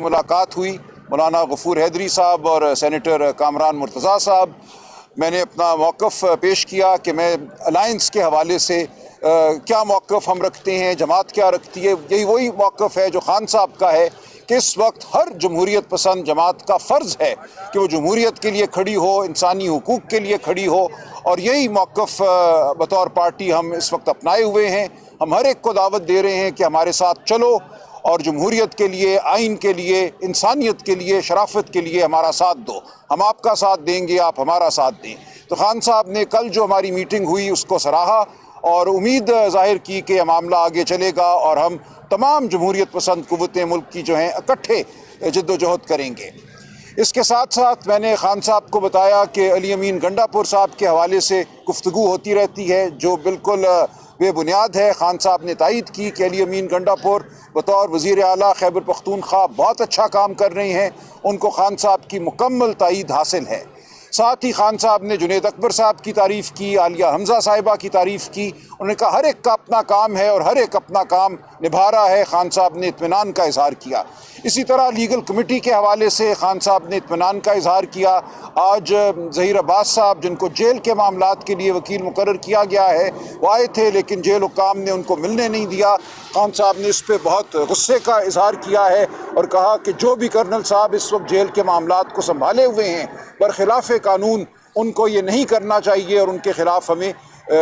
मुलाकात हुई मौलाना गफूर हैदरी साहब और सेनेटर कामरान मुर्तज़ा साहब। मैंने अपना मौक़िफ़ पेश किया कि मैं अलायंस के हवाले से क्या मौक़िफ़ हम रखते हैं, जमात क्या रखती है। यही वही मौक़िफ़ है जो खान साहब का है कि इस वक्त हर जमहूरियत पसंद जमात का फ़र्ज़ है कि वो जमहूरियत के लिए खड़ी हो, इंसानी हुकूक़ के लिए खड़ी हो, और यही मौक़िफ़ बतौर पार्टी हम इस वक्त अपनाए हुए हैं। हम हर एक को दावत दे रहे हैं कि हमारे साथ चलो और जमहूरियत के लिए, आइन के लिए, इंसानियत के लिए, शराफत के लिए हमारा साथ दो। हम आपका साथ देंगे, आप हमारा साथ दें। तो खान साहब ने कल जो हमारी मीटिंग हुई उसको सराहा और उम्मीद ज़ाहिर की कि यह मामला आगे चलेगा और हम तमाम जमहूरियत पसंद क़ुव्वतें मुल्क की जो हैं इकट्ठे जद्दोजहद करेंगे। इसके साथ साथ मैंने खान साहब को बताया कि अली अमीन गंडापुर साहब के हवाले से गुफ्तगू होती रहती है जो बिल्कुल बेबुनियाद है। खान साहब ने तायद की कि अली अमीन गंडापुर बतौर वज़ीर आला खैबर पख्तूनख्वा बहुत अच्छा काम कर रहे हैं, उनको खान साहब की मुकम्मल तायद हासिल है। साथ ही खान साहब ने जुनेद अकबर साहब की तारीफ़ की, आलिया हमज़ा साहिबा की तारीफ़ की। उन्होंने कहा हर एक का अपना काम है और हर एक अपना काम निभा रहा है। खान साहब ने इत्मीनान का इजहार किया। इसी तरह लीगल कमेटी के हवाले से खान साहब ने इत्मीनान का इजहार किया। आज ज़हीर अब्बास साहब जिनको जेल के मामलात के लिए वकील मुकर्रर किया गया है वो आए थे, लेकिन जेल हुक्काम ने उनको मिलने नहीं दिया। खान साहब ने इस पर बहुत गुस्से का इजहार किया है और कहा कि जो भी कर्नल साहब इस वक्त जेल के मामलात को संभाले हुए हैं बरखिलाफ़ कानून, उनको ये नहीं करना चाहिए और उनके ख़िलाफ़ हमें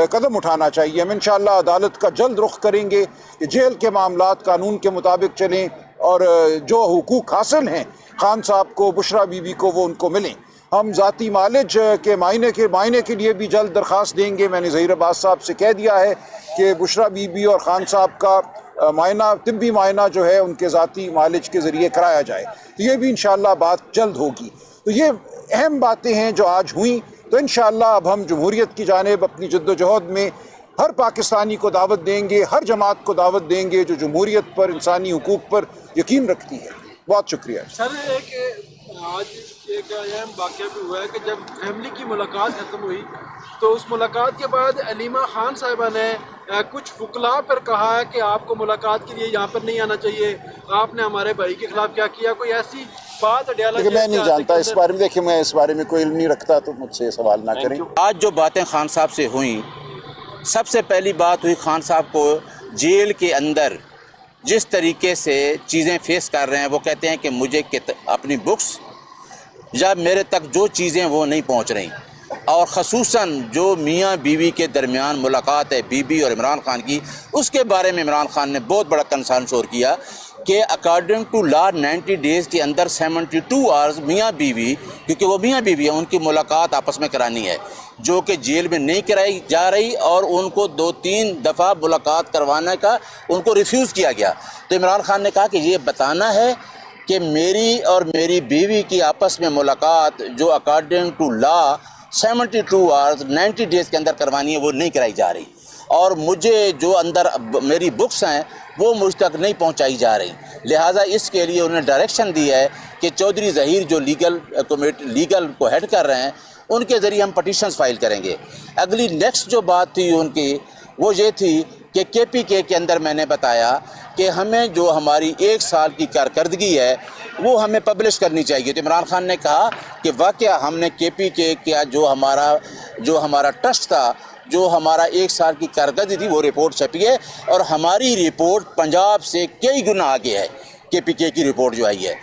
कदम उठाना चाहिए। हम इंशाअल्लाह अदालत का जल्द रुख करेंगे कि जेल के मामलात कानून के मुताबिक चलें और जो हुकूक हासिल हैं खान साहब को, बुशरा बीबी को, वो उनको मिलें। हम ज़ाती मालिज के मायने के लिए भी जल्द दरख्वास्त देंगे। मैंने ज़हीर अब्बास साहब से कह दिया है कि बुशरा बीबी और खान साहब का मायना, तिब्बी मायना जो है उनके ज़ाती मालिज के ज़रिए कराया जाए। तो ये भी इंशाअल्लाह बात जल्द होगी। तो ये अहम बातें हैं जो आज हुई। तो इंशाअल्लाह अब हम जमहूरियत की जानिब अपनी जद्दोजहद में हर पाकिस्तानी को दावत देंगे, हर जमात को दावत देंगे जो जमहूरियत पर, इंसानी हुकूक पर यकीन रखती है। बहुत शुक्रिया सर। आज एक अहम वाक़या भी हुआ है कि जब फैमिली की मुलाकात ख़त्म हुई तो उस मुलाकात के बाद अलीमा खान साहिबा ने कुछ वकला पर कहा है कि आपको मुलाकात के लिए यहाँ पर नहीं आना चाहिए, आपने हमारे भाई के खिलाफ क्या किया, कोई ऐसी बात अडियाला। मैं नहीं जानता इस बारे में, देखिए मैं इस बारे में कोई इल्म नहीं रखता, तो मुझसे सवाल ना करें। आज जो बातें खान साहब से हुई, सबसे पहली बात हुई खान साहब को जेल के अंदर जिस तरीके से चीज़ें फेस कर रहे हैं। वो कहते हैं कि मुझे अपनी बुक्स या मेरे तक जो चीज़ें वो नहीं पहुंच रही, और ख़ुसूसन जो मियाँ बीवी के दरमियान मुलाकात है बीबी और इमरान खान की, उसके बारे में इमरान खान ने बहुत बड़ा कंसर्न शोर किया कि अकॉर्डिंग टू लॉ 90 डेज़ के अंदर 72 आवर्स मियाँ बीवी, क्योंकि वो मियाँ बीवी हैं, उनकी मुलाकात आपस में करानी है, जो कि जेल में नहीं कराई जा रही, और उनको 2-3 दफ़ा मुलाकात करवाने का उनको रिफ्यूज़ किया गया। तो इमरान खान ने कहा कि ये बताना है कि मेरी और मेरी बीवी की आपस में मुलाकात जो according to law 72 hours 90 days के अंदर करवानी है वो नहीं कराई जा रही, और मुझे जो अंदर मेरी बुक्स हैं वो मुझ तक नहीं पहुंचाई जा रही। लिहाजा इसके लिए उन्होंने डायरेक्शन दी है कि चौधरी ज़हीर जो लीगल को हेड कर रहे हैं उनके ज़रिए हम पटिशन्स फाइल करेंगे। अगली नेक्स्ट जो बात थी उनकी वो ये थी कि KPK के अंदर मैंने बताया कि हमें जो हमारी 1 साल की कारकर्दगी है वो हमें पब्लिश करनी चाहिए। तो इमरान खान ने कहा कि वाकया हमने KPK का जो हमारा ट्रस्ट था, जो हमारा 1 साल की कारकर्दगी थी, वो रिपोर्ट छपी है, और हमारी रिपोर्ट पंजाब से कई गुना आगे है KPK की रिपोर्ट जो आई है।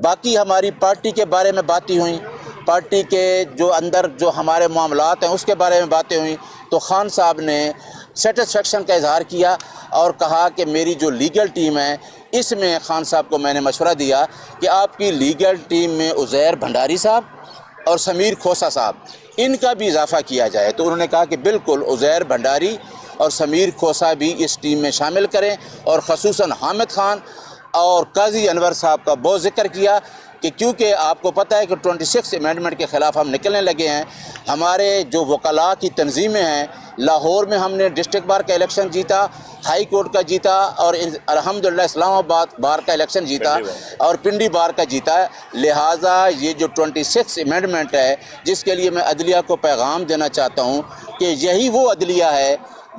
बाकी हमारी पार्टी के बारे में बातें हुई, पार्टी के जो अंदर जो हमारे मामलात हैं उसके बारे में बातें हुई। तो खान साहब ने सेटिस्फेक्शन का इजहार किया और कहा कि मेरी जो लीगल टीम है इसमें खान साहब को मैंने मशवरा दिया कि आपकी लीगल टीम में उज़ैर भंडारी साहब और समीर खोसा साहब, इनका भी इजाफ़ा किया जाए। तो उन्होंने कहा कि बिल्कुल उज़ैर भंडारी और समीर खोसा भी इस टीम में शामिल करें, और ख़ुसूसन हामिद खान और काजी अनवर साहब का बहुत ज़िक्र किया कि क्योंकि आपको पता है कि 26 अमेंडमेंट के ख़िलाफ़ हम निकलने लगे हैं। हमारे जो वकला की तंजीमें हैं, लाहौर में हमने डिस्ट्रिक्ट बार का इलेक्शन जीता, हाई कोर्ट का जीता, और अल्हम्दुलिल्लाह इस्लामाबाद बार का इलेक्शन जीता और पिंडी बार का जीता। लिहाजा ये जो 26 अमेंडमेंट है जिसके लिए मैं अदलिया को पैगाम देना चाहता हूँ कि यही वो अदलिया है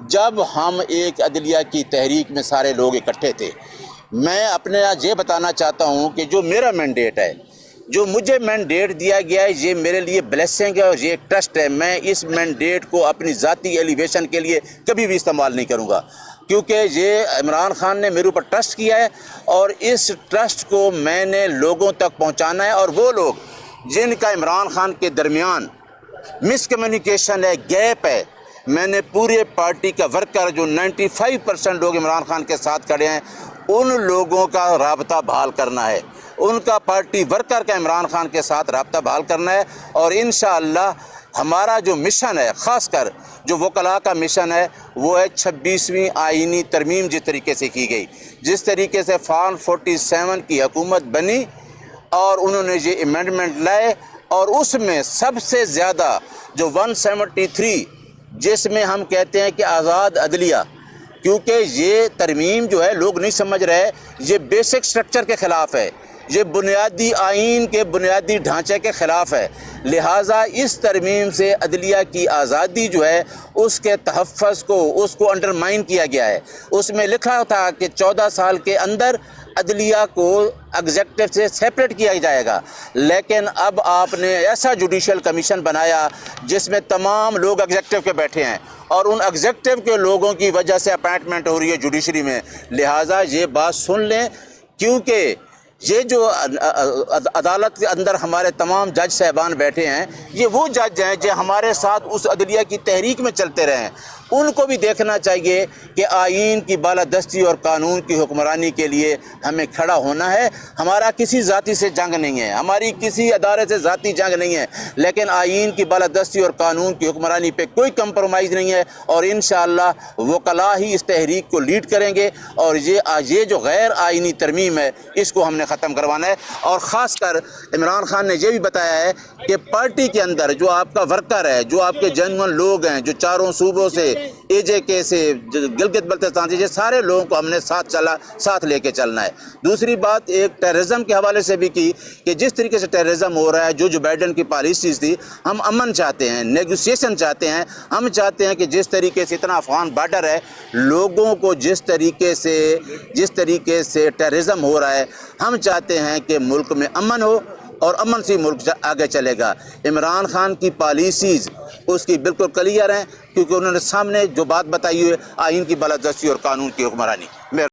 जब हम एक अदलिया की तहरीक में सारे लोग इकट्ठे थे। میں اپنے آج یہ بتانا چاہتا ہوں کہ جو میرا مینڈیٹ ہے، جو مجھے مینڈیٹ دیا گیا ہے، یہ میرے لیے بلیسنگ ہے اور یہ ایک ٹرسٹ ہے. میں اس مینڈیٹ کو اپنی ذاتی ایلیویشن کے لیے کبھی بھی استعمال نہیں کروں گا، کیونکہ یہ عمران خان نے میرے اوپر ٹرسٹ کیا ہے اور اس ٹرسٹ کو میں نے لوگوں تک پہنچانا ہے. اور وہ لوگ جن کا عمران خان کے درمیان مس کمیونیکیشن ہے، گیپ ہے، میں نے پورے پارٹی کا ورکر جو 95% لوگ عمران خان کے ساتھ کھڑے ہیں، ان لوگوں کا رابطہ بحال کرنا ہے، ان کا پارٹی ورکر کا عمران خان کے ساتھ رابطہ بحال کرنا ہے. اور انشاءاللہ ہمارا جو مشن ہے، خاص کر جو وکلاء کا مشن ہے، وہ ہے 26ویں آئینی ترمیم جس طریقے سے کی گئی، جس طریقے سے فارم 47 کی حکومت بنی اور انہوں نے یہ امینڈمنٹ لائے، اور اس میں سب سے زیادہ جو 173 جس میں ہم کہتے ہیں کہ آزاد عدلیہ، کیونکہ یہ ترمیم جو ہے لوگ نہیں سمجھ رہے، یہ بیسک سٹرکچر کے خلاف ہے، یہ بنیادی آئین کے بنیادی ڈھانچے کے خلاف ہے. لہٰذا اس ترمیم سے عدلیہ کی آزادی جو ہے اس کے تحفظ کو، اس کو انڈرمائن کیا گیا ہے. اس میں لکھا تھا کہ 14 سال کے اندر عدلیہ کو ایگزیکٹو سے سیپریٹ کیا جائے گا، لیکن اب آپ نے ایسا جوڈیشل کمیشن بنایا جس میں تمام لوگ ایگزیکٹو کے بیٹھے ہیں اور ان ایگزیکٹو کے لوگوں کی وجہ سے اپائنٹمنٹ ہو رہی ہے جوڈیشری میں. لہٰذا یہ بات سن لیں، کیونکہ یہ جو عدالت کے اندر ہمارے تمام جج صاحبان بیٹھے ہیں، یہ وہ جج ہیں جو ہمارے ساتھ اس عدلیہ کی تحریک میں چلتے رہے ہیں. ان کو بھی دیکھنا چاہیے کہ آئین کی بالادستی اور قانون کی حکمرانی کے لیے ہمیں کھڑا ہونا ہے. ہمارا کسی ذاتی سے جنگ نہیں ہے، ہماری کسی ادارے سے ذاتی جنگ نہیں ہے، لیکن آئین کی بالادستی اور قانون کی حکمرانی پہ کوئی کمپرومائز نہیں ہے. اور انشاءاللہ وکلاء ہی اس تحریک کو لیڈ کریں گے، اور یہ جو غیر آئینی ترمیم ہے اس کو ہم نے ختم کروانا ہے. اور خاص کر عمران خان نے یہ بھی بتایا ہے کہ پارٹی کے اندر جو آپ کا ورکر ہے، جو آپ کے جنرل لوگ ہیں، جو چاروں صوبوں سے، اے جے کے سے، گلگت بلتستان سے، یہ سارے لوگوں کو ہم نے ساتھ لے کے چلنا ہے. دوسری بات ایک ٹیررزم کے حوالے سے بھی کی کہ جس طریقے سے ٹیررزم ہو رہا ہے، جو بائیڈن کی پالیسیز تھی، ہم امن چاہتے ہیں، نیگوسیشن چاہتے ہیں. ہم چاہتے ہیں کہ جس طریقے سے اتنا افغان بارڈر ہے، لوگوں کو جس طریقے سے ٹیررزم ہو رہا ہے، ہم چاہتے ہیں کہ ملک میں امن ہو اور امن سے ملک آگے چلے گا. عمران خان کی پالیسیز اس کی بالکل کلیئر ہیں، کیونکہ انہوں نے سامنے جو بات بتائی ہے آئین کی بالادستی اور قانون کی حکمرانی.